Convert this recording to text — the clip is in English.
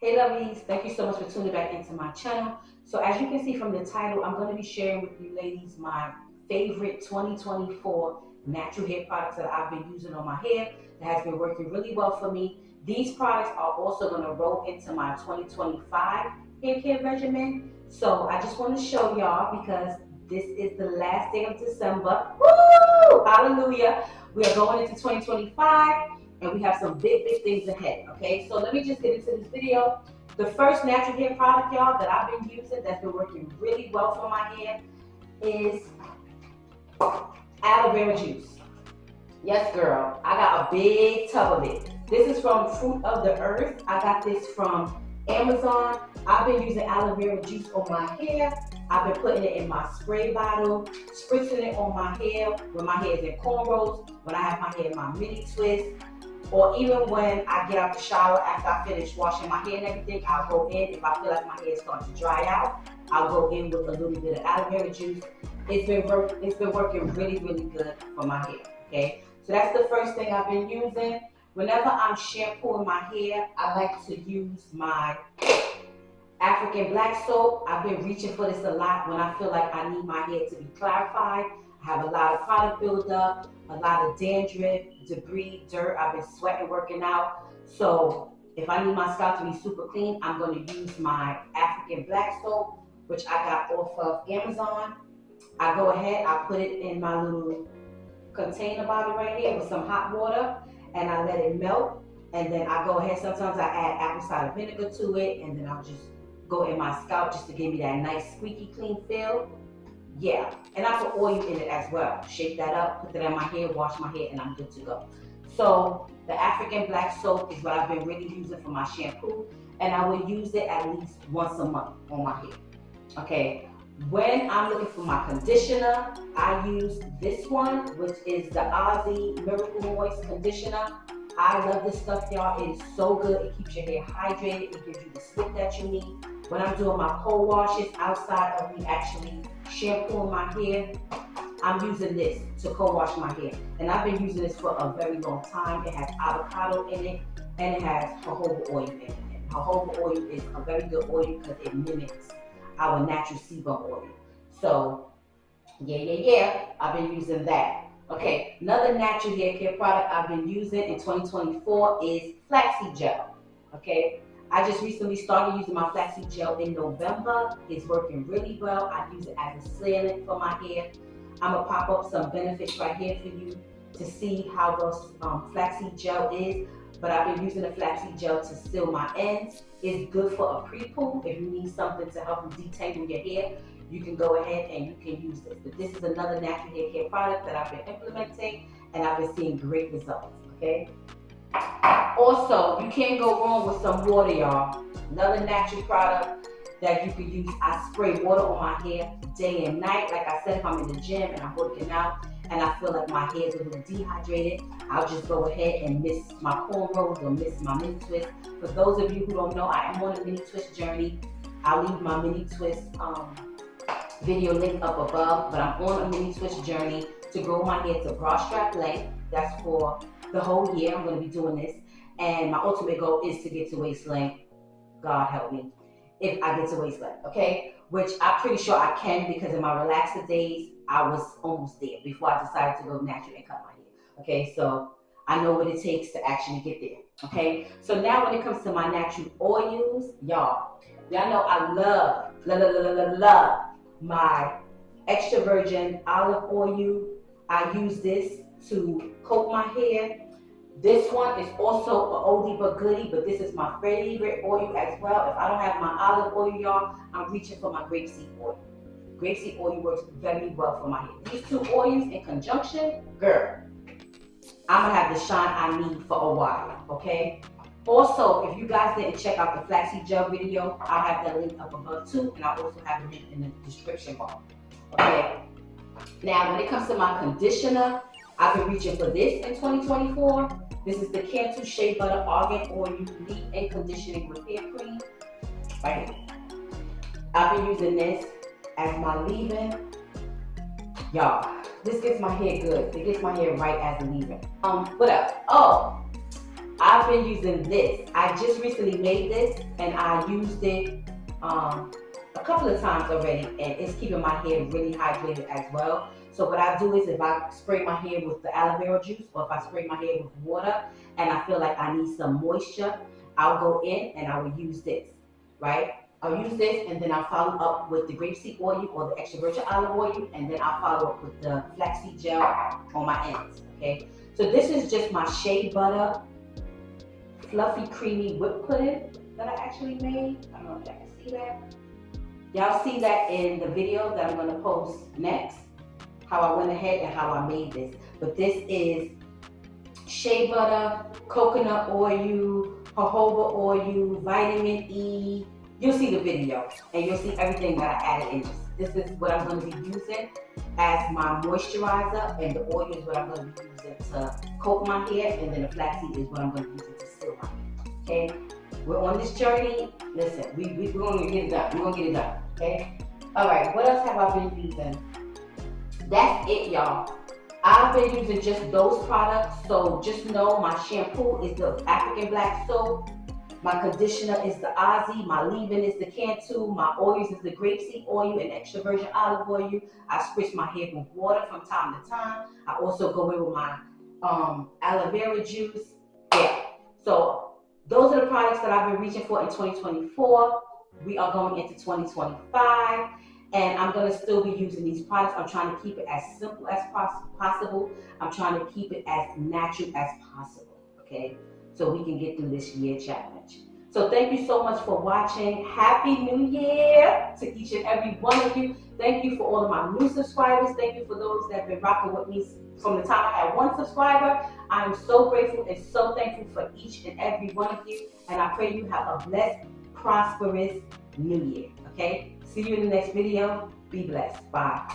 Hey lovelies, thank you so much for tuning back into my channel. So as you can see from the title, I'm going to be sharing with you ladies my favorite 2024 natural hair products that I've been using on my hair that has been working really well for me. These products are also going to roll into my 2025 hair care regimen. So I just want to show y'all because this is the last day of December. Woo! Hallelujah. We are going into 2025. And we have some big things ahead, okay? So let me just get into this video. The first natural hair product, y'all, that I've been using that's been working really well for my hair is aloe vera juice. Yes, girl, I got a big tub of it. This is from Fruit of the Earth. I got this from Amazon. I've been using aloe vera juice on my hair. I've been putting it in my spray bottle, spritzing it on my hair when my hair is in cornrows, when I have my hair in my mini twist, or even when I get out the shower after I finish washing my hair and everything, I'll go in. If I feel like my hair is starting to dry out, I'll go in with a little bit of aloe vera juice. It's been working really good for my hair, okay? So that's the first thing I've been using. Whenever I'm shampooing my hair, I like to use my African black soap. I've been reaching for this a lot when I feel like I need my hair to be clarified. I have a lot of product buildup, a lot of dandruff, debris, dirt. I've been sweating, working out. So if I need my scalp to be super clean, I'm going to use my African black soap, which I got off of Amazon. I go ahead, I put it in my little container bottle right here with some hot water, and I let it melt. And then I go ahead, sometimes I add apple cider vinegar to it, and then I'll just go in my scalp just to give me that nice squeaky clean feel. Yeah, and I put oil in it as well. Shake that up, put that in my hair, wash my hair, and I'm good to go. So the African black soap is what I've been really using for my shampoo, and I will use it at least once a month on my hair. Okay, when I'm looking for my conditioner, I use this one, which is the Aussie Miracle Moist Conditioner. I love this stuff, y'all. It is so good. It keeps your hair hydrated. It gives you the slip that you need. When I'm doing my cold washes outside of me actually shampooing my hair, I'm using this to co-wash my hair. And I've been using this for a very long time. It has avocado in it, and it has jojoba oil in it. And jojoba oil is a very good oil because it mimics our natural sebum oil. So, yeah, I've been using that. Okay, another natural hair care product I've been using in 2024 is Flaxseed Gel. Okay, I just recently started using my Flaxseed Gel in November. It's working really well. I use it as a sealant for my hair. I'm going to pop up some benefits right here for you to see how the Flaxseed Gel is. But I've been using the Flaxseed Gel to seal my ends. It's good for a pre-poo. If you need something to help you detangle your hair, you can go ahead and you can use this. But this is another natural hair care product that I've been implementing, and I've been seeing great results, okay? Also, you can't go wrong with some water, y'all. Another natural product that you can use. I spray water on my hair day and night. Like I said, if I'm in the gym and I'm working out and I feel like my hair is a little dehydrated, I'll just go ahead and mist my cornrows or mist my mini twist. For those of you who don't know, I am on a mini twist journey. I'll leave my mini twist video link up above, but I'm on a mini twist journey to grow my hair to bra strap length. That's for the whole year. I'm going to be doing this, and my ultimate goal is to get to waist length. God help me if I get to waist length, okay? Which I'm pretty sure I can, because in my relaxer days, I was almost there before I decided to go natural and cut my hair, okay? So I know what it takes to actually get there, okay? So now when it comes to my natural oils, y'all know I love my extra virgin olive oil. I use this to coat my hair. This one is also an oldie but goodie, but this is my favorite oil as well. If I don't have my olive oil, y'all, I'm reaching for my grapeseed oil. Grapeseed oil works very well for my hair. These two oils in conjunction, girl, I'm gonna have the shine I need for a while, okay? Also, if you guys didn't check out the Flaxseed Gel video, I'll have that link up above too, and I'll also have the link in the description bar, okay? Now, when it comes to my conditioner, I've been reaching for this in 2024. This is the Cantu Shea Butter Argan Oil Leave-In Conditioning Repair Cream. Right here. I've been using this as my leave-in. Y'all, this gets my hair good. It gets my hair right as a leave-in. What else? Oh, I've been using this. I just recently made this and I used it a couple of times already, and it's keeping my hair really hydrated as well. So what I do is if I spray my hair with the aloe vera juice, or if I spray my hair with water and I feel like I need some moisture, I'll go in and I will use this, right? I'll use this and then I'll follow up with the grapeseed oil or the extra virgin olive oil, and then I'll follow up with the flaxseed gel on my ends, okay? So this is just my shea butter fluffy creamy whipped pudding that I actually made. I don't know if y'all can see that. Y'all see that in the video that I'm going to post next, how I went ahead and how I made this. But this is shea butter, coconut oil, jojoba oil, vitamin E. You'll see the video and you'll see everything that I added in this. This is what I'm going to be using as my moisturizer, and the oil is what I'm going to be using to coat my hair, and then the flaxseed is what I'm going to be using to seal my hair. Okay? We're on this journey. Listen, we're going to get it done. We're going to get it done. Okay? All right, what else have I been using? That's it, y'all. I've been using just those products. So just know my shampoo is the African Black Soap. My conditioner is the Aussie. My leave-in is the Cantu. My oils is the grapeseed oil and extra virgin olive oil. I spritz my hair with water from time to time. I also go in with my aloe vera juice. Yeah. So those are the products that I've been reaching for in 2024. We are going into 2025, and I'm going to still be using these products. I'm trying to keep it as simple as possible. I'm trying to keep it as natural as possible, okay? So we can get through this year challenge. So thank you so much for watching. Happy New Year to each and every one of you. Thank you for all of my new subscribers. Thank you for those that have been rocking with me from the time I had 1 subscriber. I am so grateful and so thankful for each and every one of you. And I pray you have a blessed, prosperous New Year. Okay? See you in the next video. Be blessed. Bye.